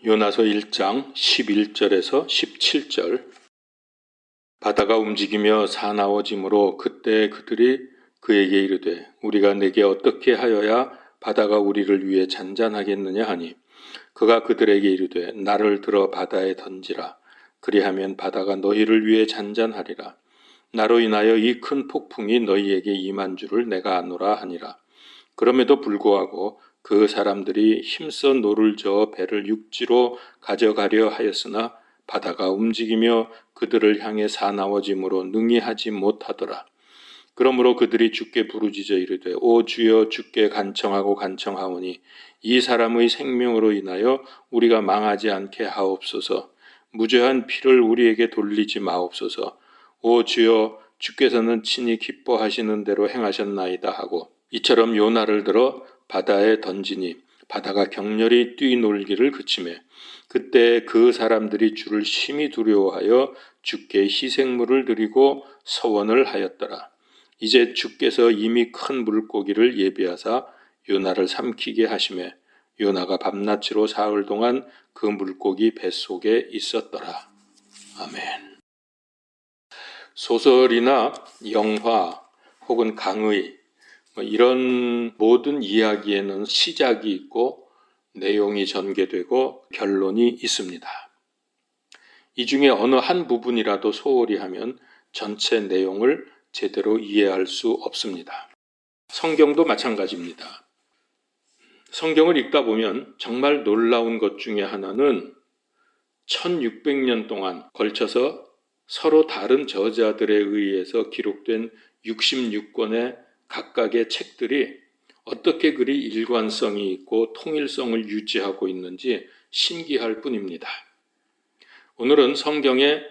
요나서 1장 11절에서 17절. 바다가 움직이며 사나워짐으로 그때 그들이 그에게 이르되 우리가 내게 어떻게 하여야 바다가 우리를 위해 잔잔하겠느냐 하니 그가 그들에게 이르되 나를 들어 바다에 던지라. 그리하면 바다가 너희를 위해 잔잔하리라. 나로 인하여 이 큰 폭풍이 너희에게 임한 줄을 내가 아노라 하니라. 그럼에도 불구하고 그 사람들이 힘써 노를 저어 배를 육지로 가져가려 하였으나 바다가 움직이며 그들을 향해 사나워짐으로 능히 하지 못하더라. 그러므로 그들이 주께 부르짖어 이르되 오 주여 주께 간청하고 간청하오니 이 사람의 생명으로 인하여 우리가 망하지 않게 하옵소서. 무죄한 피를 우리에게 돌리지 마옵소서. 오 주여 주께서는 친히 기뻐하시는 대로 행하셨나이다 하고 이처럼 요나를 들어 바다에 던지니 바다가 격렬히 뛰놀기를 그치매 그때 그 사람들이 주를 심히 두려워하여 주께 희생물을 드리고 서원을 하였더라. 이제 주께서 이미 큰 물고기를 예비하사 요나를 삼키게 하시매 요나가 밤낮으로 사흘 동안 그 물고기 뱃속에 있었더라. 아멘. 소설이나 영화 혹은 강의 이런 모든 이야기에는 시작이 있고 내용이 전개되고 결론이 있습니다. 이 중에 어느 한 부분이라도 소홀히 하면 전체 내용을 제대로 이해할 수 없습니다. 성경도 마찬가지입니다. 성경을 읽다 보면 정말 놀라운 것 중에 하나는 1600년 동안 걸쳐서 서로 다른 저자들에 의해서 기록된 66권의 각각의 책들이 어떻게 그리 일관성이 있고 통일성을 유지하고 있는지 신기할 뿐입니다. 오늘은 성경의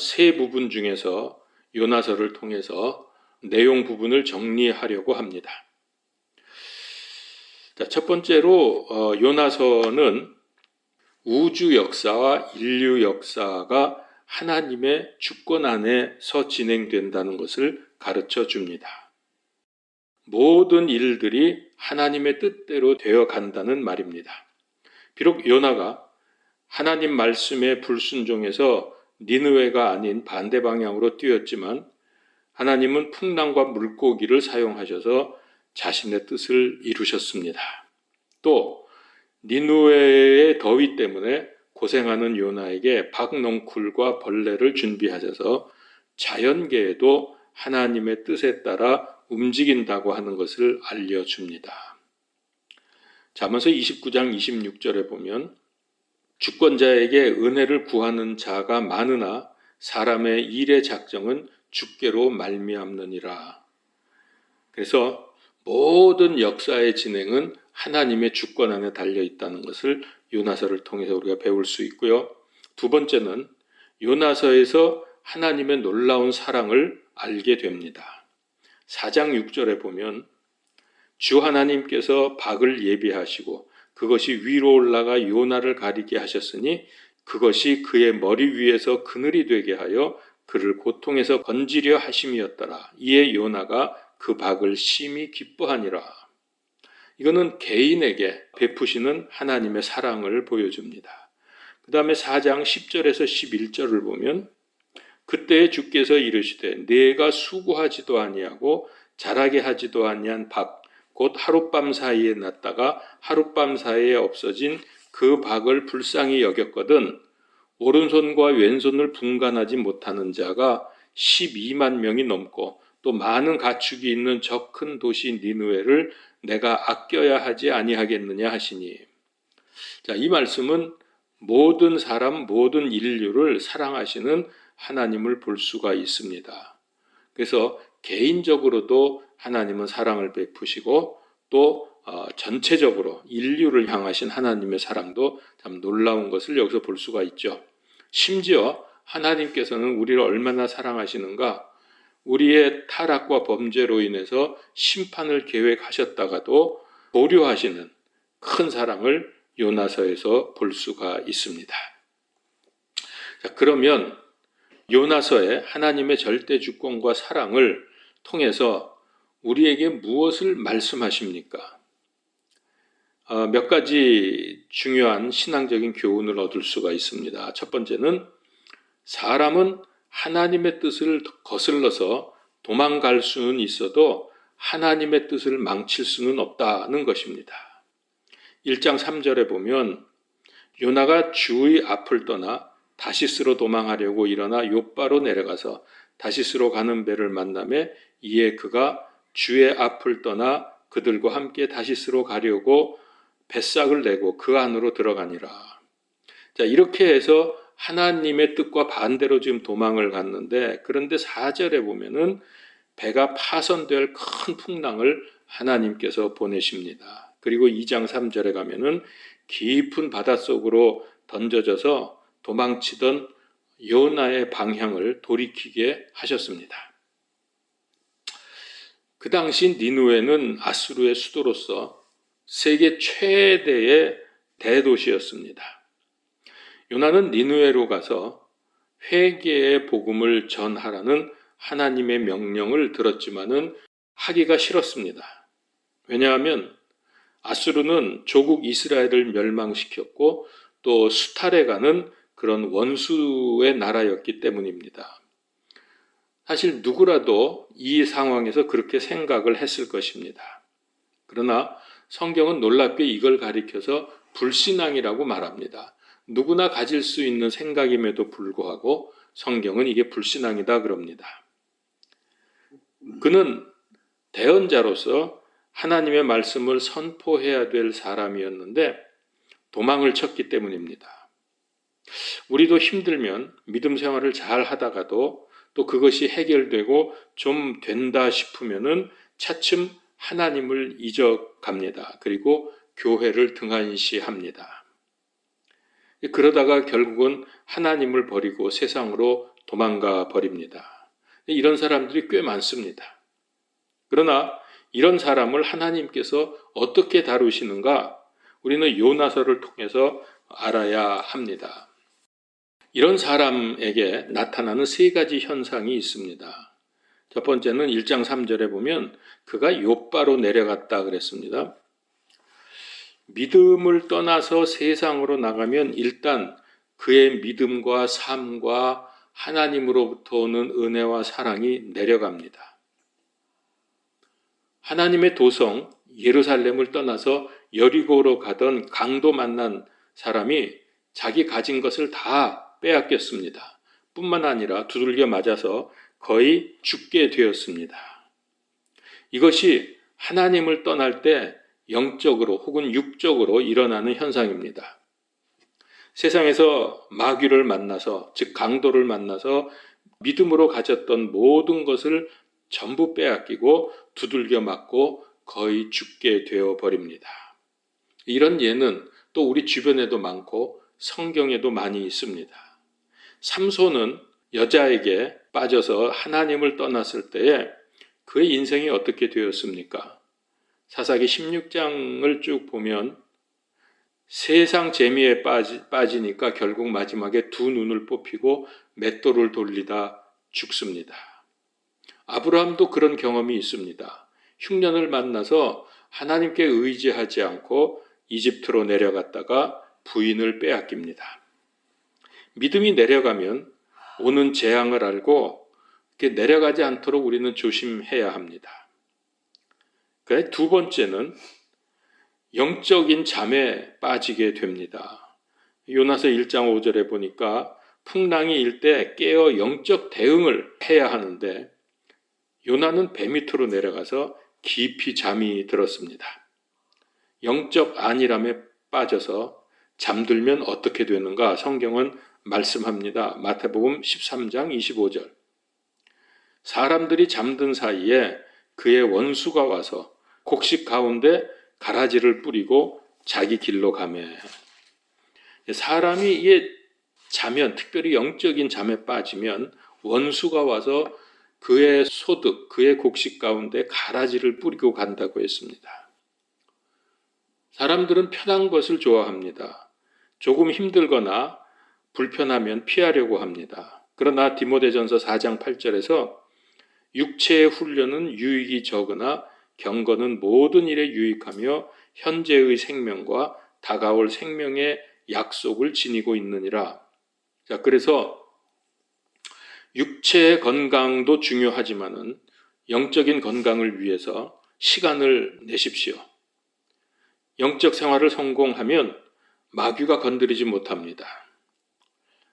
세 부분 중에서 요나서를 통해서 내용 부분을 정리하려고 합니다. 첫 번째로 요나서는 우주 역사와 인류 역사가 하나님의 주권 안에서 진행된다는 것을 가르쳐 줍니다. 모든 일들이 하나님의 뜻대로 되어 간다는 말입니다. 비록 요나가 하나님 말씀에 불순종해서 니느웨가 아닌 반대 방향으로 뛰었지만 하나님은 풍랑과 물고기를 사용하셔서 자신의 뜻을 이루셨습니다. 또 니느웨의 더위 때문에 고생하는 요나에게 박넝쿨과 벌레를 준비하셔서 자연계에도 하나님의 뜻에 따라 움직인다고 하는 것을 알려줍니다. 잠언서 29장 26절에 보면 주권자에게 은혜를 구하는 자가 많으나 사람의 일의 작정은 주께로 말미암느니라. 그래서 모든 역사의 진행은 하나님의 주권 안에 달려 있다는 것을 요나서를 통해서 우리가 배울 수 있고요. 두 번째는 요나서에서 하나님의 놀라운 사랑을 알게 됩니다. 4장 6절에 보면 주 하나님께서 박을 예비하시고 그것이 위로 올라가 요나를 가리게 하셨으니 그것이 그의 머리 위에서 그늘이 되게 하여 그를 고통에서 건지려 하심이었더라. 이에 요나가 그 박을 심히 기뻐하니라. 이거는 개인에게 베푸시는 하나님의 사랑을 보여줍니다. 그 다음에 4장 10절에서 11절을 보면 그때 주께서 이르시되 내가 수고하지도 아니하고 자라게 하지도 아니한 박 곧 하룻밤 사이에 났다가 하룻밤 사이에 없어진 그 박을 불쌍히 여겼거든 오른손과 왼손을 분간하지 못하는 자가 12만 명이 넘고 또 많은 가축이 있는 저 큰 도시 니느웨를 내가 아껴야 하지 아니하겠느냐 하시니. 자, 이 말씀은 모든 사람, 모든 인류를 사랑하시는 하나님을 볼 수가 있습니다. 그래서 개인적으로도 하나님은 사랑을 베푸시고 또 전체적으로 인류를 향하신 하나님의 사랑도 참 놀라운 것을 여기서 볼 수가 있죠. 심지어 하나님께서는 우리를 얼마나 사랑하시는가, 우리의 타락과 범죄로 인해서 심판을 계획하셨다가도 보류하시는 큰 사랑을 요나서에서 볼 수가 있습니다. 자, 그러면 요나서의 하나님의 절대 주권과 사랑을 통해서 우리에게 무엇을 말씀하십니까? 몇 가지 중요한 신앙적인 교훈을 얻을 수가 있습니다. 첫 번째는 사람은 하나님의 뜻을 거슬러서 도망갈 수는 있어도 하나님의 뜻을 망칠 수는 없다는 것입니다. 1장 3절에 보면 요나가 주의 앞을 떠나 다시스로 도망하려고 일어나 욥바로 내려가서 다시스로 가는 배를 만나매 이에 그가 주의 앞을 떠나 그들과 함께 다시스로 가려고 뱃삭을 내고 그 안으로 들어가니라. 자, 이렇게 해서 하나님의 뜻과 반대로 지금 도망을 갔는데, 그런데 4절에 보면은 배가 파손될 큰 풍랑을 하나님께서 보내십니다. 그리고 2장 3절에 가면은 깊은 바닷속으로 던져져서 도망치던 요나의 방향을 돌이키게 하셨습니다. 그 당시 니느웨는 아수르의 수도로서 세계 최대의 대도시였습니다. 요나는 니느웨로 가서 회개의 복음을 전하라는 하나님의 명령을 들었지만은 하기가 싫었습니다. 왜냐하면 아수르는 조국 이스라엘을 멸망시켰고 또 수탈해 가는 그런 원수의 나라였기 때문입니다. 사실 누구라도 이 상황에서 그렇게 생각을 했을 것입니다. 그러나 성경은 놀랍게 이걸 가리켜서 불신앙이라고 말합니다. 누구나 가질 수 있는 생각임에도 불구하고 성경은 이게 불신앙이다 그럽니다. 그는 대언자로서 하나님의 말씀을 선포해야 될 사람이었는데 도망을 쳤기 때문입니다. 우리도 힘들면 믿음 생활을 잘 하다가도 또 그것이 해결되고 좀 된다 싶으면은 차츰 하나님을 잊어갑니다. 그리고 교회를 등한시합니다. 그러다가 결국은 하나님을 버리고 세상으로 도망가 버립니다. 이런 사람들이 꽤 많습니다. 그러나 이런 사람을 하나님께서 어떻게 다루시는가 우리는 요나서를 통해서 알아야 합니다. 이런 사람에게 나타나는 세 가지 현상이 있습니다. 첫 번째는 1장 3절에 보면 그가 욥바로 내려갔다 그랬습니다. 믿음을 떠나서 세상으로 나가면 일단 그의 믿음과 삶과 하나님으로부터 오는 은혜와 사랑이 내려갑니다. 하나님의 도성 예루살렘을 떠나서 여리고로 가던 강도 만난 사람이 자기 가진 것을 다 빼앗겼습니다. 뿐만 아니라 두들겨 맞아서 거의 죽게 되었습니다. 이것이 하나님을 떠날 때 영적으로 혹은 육적으로 일어나는 현상입니다. 세상에서 마귀를 만나서, 즉 강도를 만나서 믿음으로 가졌던 모든 것을 전부 빼앗기고 두들겨 맞고 거의 죽게 되어버립니다. 이런 예는 또 우리 주변에도 많고 성경에도 많이 있습니다. 삼손은 여자에게 빠져서 하나님을 떠났을 때에 그의 인생이 어떻게 되었습니까? 사사기 16장을 쭉 보면 세상 재미에 빠지니까 결국 마지막에 두 눈을 뽑히고 맷돌을 돌리다 죽습니다. 아브라함도 그런 경험이 있습니다. 흉년을 만나서 하나님께 의지하지 않고 이집트로 내려갔다가 부인을 빼앗깁니다. 믿음이 내려가면 오는 재앙을 알고 이렇게 내려가지 않도록 우리는 조심해야 합니다. 그래, 두 번째는 영적인 잠에 빠지게 됩니다. 요나서 1장 5절에 보니까 풍랑이 일 때 깨어 영적 대응을 해야 하는데 요나는 배 밑으로 내려가서 깊이 잠이 들었습니다. 영적 안일함에 빠져서 잠들면 어떻게 되는가 성경은 말씀합니다. 마태복음 13장 25절. 사람들이 잠든 사이에 그의 원수가 와서 곡식 가운데 가라지를 뿌리고 자기 길로 가매. 사람이 이게 자면, 특별히 영적인 잠에 빠지면 원수가 와서 그의 소득, 그의 곡식 가운데 가라지를 뿌리고 간다고 했습니다. 사람들은 편한 것을 좋아합니다. 조금 힘들거나 불편하면 피하려고 합니다. 그러나 디모데전서 4장 8절에서 육체의 훈련은 유익이 적으나 경건은 모든 일에 유익하며 현재의 생명과 다가올 생명의 약속을 지니고 있느니라. 자, 그래서 육체의 건강도 중요하지만은 영적인 건강을 위해서 시간을 내십시오. 영적 생활을 성공하면 마귀가 건드리지 못합니다.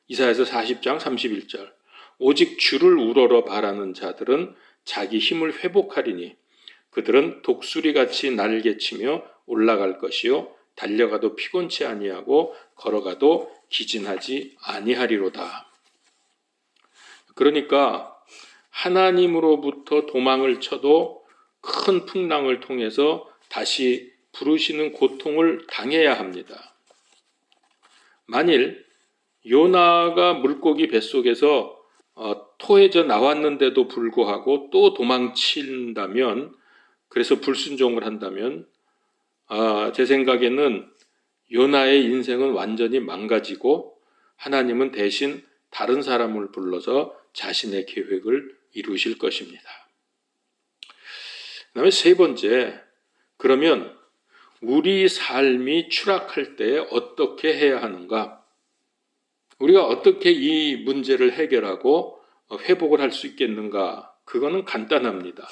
이사야서 40장 31절 오직 주를 우러러 바라는 자들은 자기 힘을 회복하리니 그들은 독수리같이 날개치며 올라갈 것이요 달려가도 피곤치 아니하고 걸어가도 기진하지 아니하리로다. 그러니까 하나님으로부터 도망을 쳐도 큰 풍랑을 통해서 다시 부르시는 고통을 당해야 합니다. 만일 요나가 물고기 뱃속에서 토해져 나왔는데도 불구하고 또 도망친다면, 그래서 불순종을 한다면 제 생각에는 요나의 인생은 완전히 망가지고 하나님은 대신 다른 사람을 불러서 자신의 계획을 이루실 것입니다. 그 다음에 세 번째, 그러면 우리 삶이 추락할 때 어떻게 해야 하는가? 우리가 어떻게 이 문제를 해결하고 회복을 할 수 있겠는가? 그거는 간단합니다.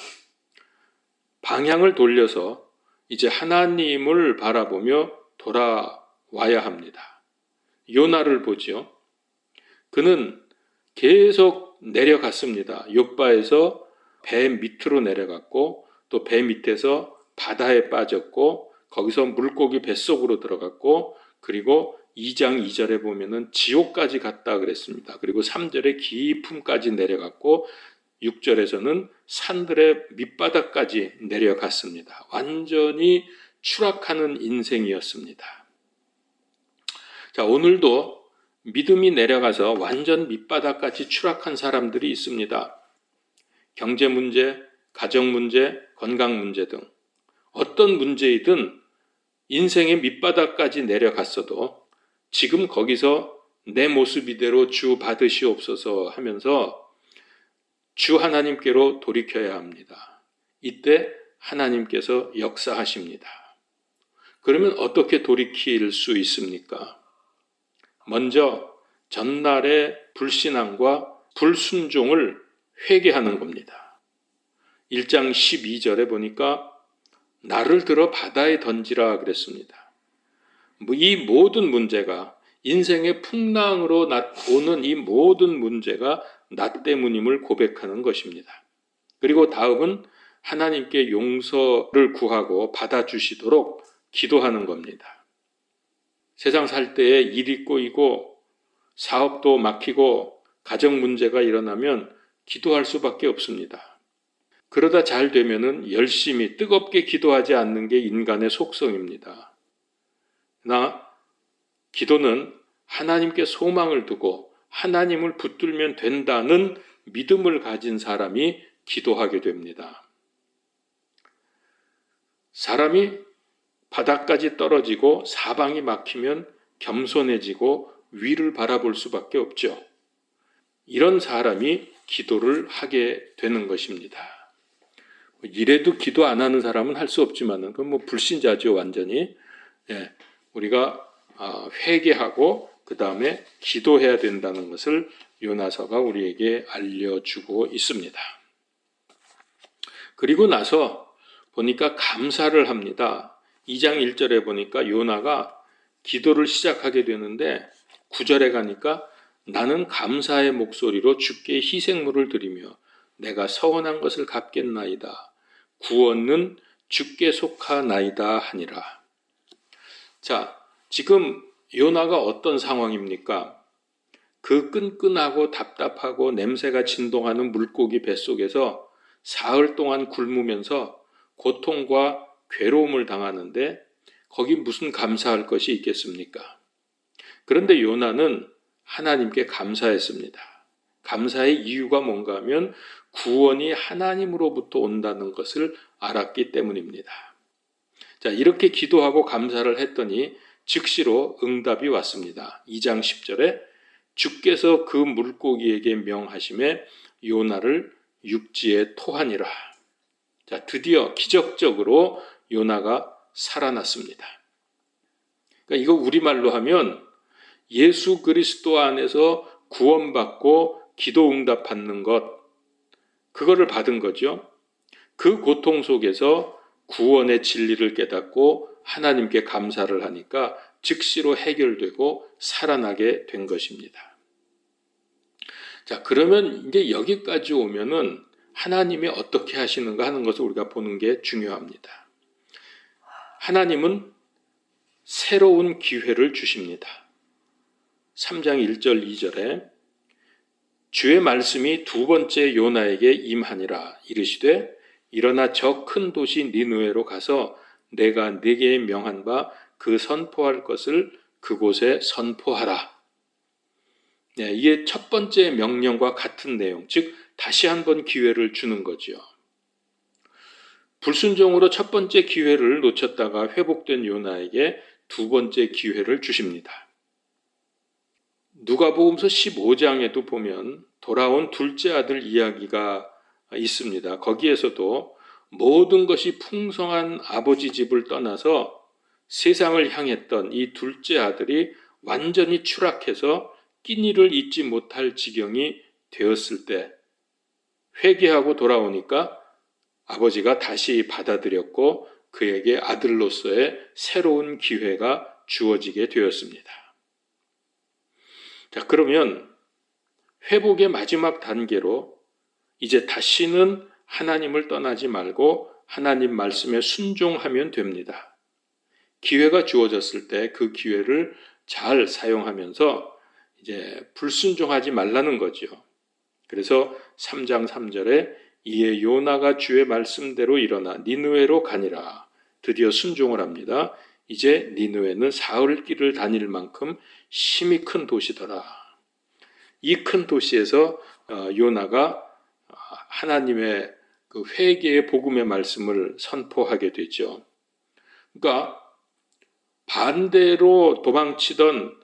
방향을 돌려서 이제 하나님을 바라보며 돌아와야 합니다. 요나를 보죠. 그는 계속 내려갔습니다. 욥바에서 배 밑으로 내려갔고 또 배 밑에서 바다에 빠졌고 거기서 물고기 뱃속으로 들어갔고 그리고 2장 2절에 보면은 지옥까지 갔다 그랬습니다. 그리고 3절에 깊음까지 내려갔고 6절에서는 산들의 밑바닥까지 내려갔습니다. 완전히 추락하는 인생이었습니다. 자, 오늘도 믿음이 내려가서 완전 밑바닥까지 추락한 사람들이 있습니다. 경제 문제, 가정 문제, 건강 문제 등 어떤 문제이든 인생의 밑바닥까지 내려갔어도 지금 거기서 내 모습 이대로 주 받으시옵소서 하면서 주 하나님께로 돌이켜야 합니다. 이때 하나님께서 역사하십니다. 그러면 어떻게 돌이킬 수 있습니까? 먼저 전날의 불신앙과 불순종을 회개하는 겁니다. 1장 12절에 보니까 나를 들어 바다에 던지라 그랬습니다. 이 모든 문제가 인생의 풍랑으로 오는 이 모든 문제가 나 때문임을 고백하는 것입니다. 그리고 다음은 하나님께 용서를 구하고 받아주시도록 기도하는 겁니다. 세상 살 때에 일이 꼬이고 사업도 막히고 가정 문제가 일어나면 기도할 수밖에 없습니다. 그러다 잘 되면은 열심히 뜨겁게 기도하지 않는 게 인간의 속성입니다. 그러나 기도는 하나님께 소망을 두고 하나님을 붙들면 된다는 믿음을 가진 사람이 기도하게 됩니다. 사람이 바닥까지 떨어지고 사방이 막히면 겸손해지고 위를 바라볼 수밖에 없죠. 이런 사람이 기도를 하게 되는 것입니다. 이래도 기도 안 하는 사람은 할 수 없지만은 그건 불신자죠, 완전히. 우리가 회개하고 그 다음에 기도해야 된다는 것을 요나서가 우리에게 알려주고 있습니다. 그리고 나서 보니까 감사를 합니다. 2장 1절에 보니까 요나가 기도를 시작하게 되는데 9절에 가니까 나는 감사의 목소리로 주께 희생물을 드리며 내가 서원한 것을 갚겠나이다. 구원은 주께 속하나이다 하니라. 자, 지금 요나가 어떤 상황입니까? 그 끈끈하고 답답하고 냄새가 진동하는 물고기 뱃속에서 사흘 동안 굶으면서 고통과 괴로움을 당하는데 거기 무슨 감사할 것이 있겠습니까? 그런데 요나는 하나님께 감사했습니다. 감사의 이유가 뭔가 하면 구원이 하나님으로부터 온다는 것을 알았기 때문입니다. 자, 이렇게 기도하고 감사를 했더니 즉시로 응답이 왔습니다. 2장 10절에 주께서 그 물고기에게 명하심에 요나를 육지에 토하니라. 자, 드디어 기적적으로 요나가 살아났습니다. 그러니까 이거 우리말로 하면 예수 그리스도 안에서 구원받고 기도 응답 받는 것, 그거를 받은 거죠. 그 고통 속에서 구원의 진리를 깨닫고 하나님께 감사를 하니까 즉시로 해결되고 살아나게 된 것입니다. 자, 그러면 이제 여기까지 오면은 하나님이 어떻게 하시는가 하는 것을 우리가 보는 게 중요합니다. 하나님은 새로운 기회를 주십니다. 3장 1절 2절에 주의 말씀이 두 번째 요나에게 임하니라 이르시되 일어나 저 큰 도시 니느웨로 가서 내가 네게 명한 바 그 선포할 것을 그곳에 선포하라. 네, 이게 첫 번째 명령과 같은 내용, 즉 다시 한번 기회를 주는 거죠. 불순종으로 첫 번째 기회를 놓쳤다가 회복된 요나에게 두 번째 기회를 주십니다. 누가복음서 15장에도 보면 돌아온 둘째 아들 이야기가 있습니다. 거기에서도 모든 것이 풍성한 아버지 집을 떠나서 세상을 향했던 이 둘째 아들이 완전히 추락해서 끼니를 잊지 못할 지경이 되었을 때 회개하고 돌아오니까 아버지가 다시 받아들였고 그에게 아들로서의 새로운 기회가 주어지게 되었습니다. 자, 그러면 회복의 마지막 단계로 이제 다시는 하나님을 떠나지 말고 하나님 말씀에 순종하면 됩니다. 기회가 주어졌을 때 그 기회를 잘 사용하면서 이제 불순종하지 말라는 거죠. 그래서 3장 3절에 이에 요나가 주의 말씀대로 일어나 니느웨로 가니라. 드디어 순종을 합니다. 이제 니느웨는 사흘 길을 다닐 만큼 힘이 큰 도시더라. 이 큰 도시에서 요나가 하나님의 그 회개의 복음의 말씀을 선포하게 되죠. 그러니까 반대로 도망치던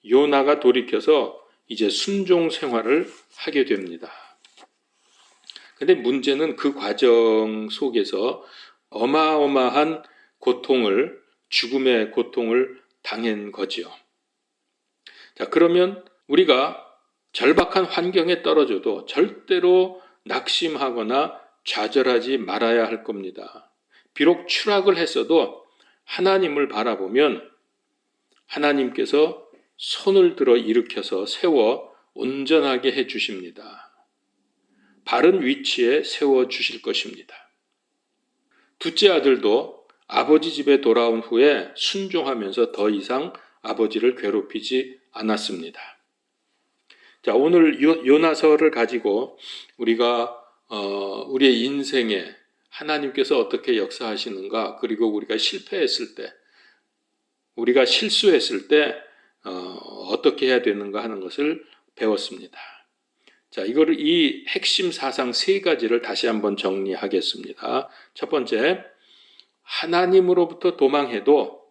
요나가 돌이켜서 이제 순종 생활을 하게 됩니다. 근데 문제는 그 과정 속에서 어마어마한 고통을, 죽음의 고통을 당한 거지요. 자, 그러면 우리가 절박한 환경에 떨어져도 절대로 낙심하거나 좌절하지 말아야 할 겁니다. 비록 추락을 했어도 하나님을 바라보면 하나님께서 손을 들어 일으켜서 세워 온전하게 해 주십니다. 바른 위치에 세워 주실 것입니다. 둘째 아들도 아버지 집에 돌아온 후에 순종하면서 더 이상 아버지를 괴롭히지 않았습니다. 자, 오늘 요나서를 가지고 우리가 우리의 인생에 하나님께서 어떻게 역사하시는가, 그리고 우리가 실패했을 때, 우리가 실수했을 때 어떻게 해야 되는가 하는 것을 배웠습니다. 자, 이 핵심 사상 세 가지를 다시 한번 정리하겠습니다. 첫 번째, 하나님으로부터 도망해도,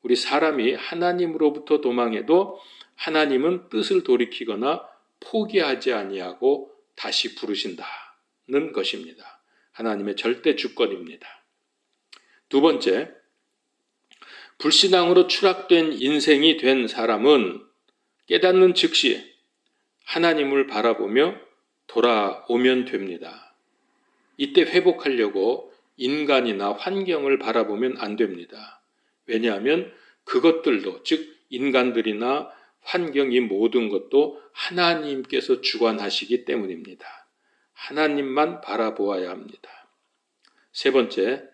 우리 사람이 하나님으로부터 도망해도 하나님은 뜻을 돌이키거나 포기하지 아니하고 다시 부르신다는 것입니다. 하나님의 절대 주권입니다. 두 번째, 불신앙으로 추락된 인생이 된 사람은 깨닫는 즉시 하나님을 바라보며 돌아오면 됩니다. 이때 회복하려고 인간이나 환경을 바라보면 안 됩니다. 왜냐하면 그것들도, 즉 인간들이나 환경, 이 모든 것도 하나님께서 주관하시기 때문입니다. 하나님만 바라보아야 합니다. 세 번째,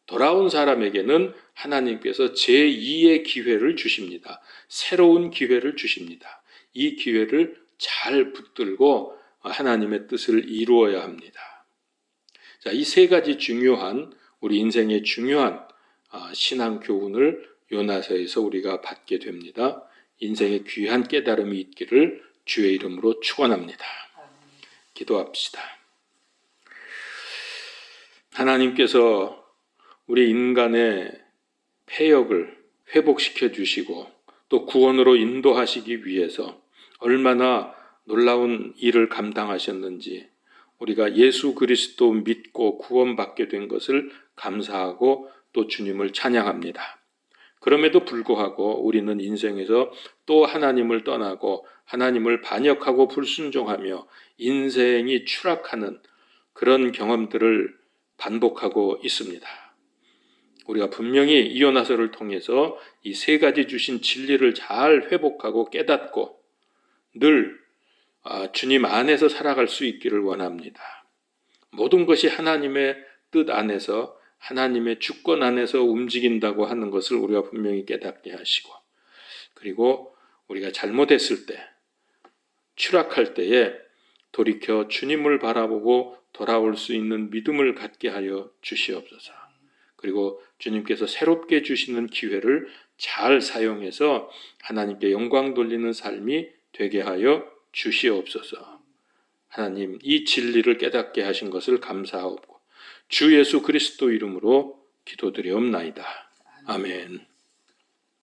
돌아온 사람에게는 하나님께서 제2의 기회를 주십니다. 새로운 기회를 주십니다. 이 기회를 잘 붙들고 하나님의 뜻을 이루어야 합니다. 자, 이 세 가지 중요한, 우리 인생의 중요한 신앙 교훈을 요나서에서 우리가 받게 됩니다. 인생의 귀한 깨달음이 있기를 주의 이름으로 축원합니다. 기도합시다. 하나님께서 우리 인간의 폐역을 회복시켜 주시고 또 구원으로 인도하시기 위해서 얼마나 놀라운 일을 감당하셨는지 우리가 예수 그리스도 믿고 구원받게 된 것을 감사하고 또 주님을 찬양합니다. 그럼에도 불구하고 우리는 인생에서 또 하나님을 떠나고 하나님을 반역하고 불순종하며 인생이 추락하는 그런 경험들을 반복하고 있습니다. 우리가 분명히 이요나서를 통해서 이 세 가지 주신 진리를 잘 회복하고 깨닫고 늘 주님 안에서 살아갈 수 있기를 원합니다. 모든 것이 하나님의 뜻 안에서 하나님의 주권 안에서 움직인다고 하는 것을 우리가 분명히 깨닫게 하시고, 그리고 우리가 잘못했을 때, 추락할 때에 돌이켜 주님을 바라보고 돌아올 수 있는 믿음을 갖게 하여 주시옵소서. 그리고 주님께서 새롭게 주시는 기회를 잘 사용해서 하나님께 영광 돌리는 삶이 되게 하여 주시옵소서. 하나님, 이 진리를 깨닫게 하신 것을 감사하옵고 주 예수 그리스도 이름으로 기도드리옵나이다. 아멘.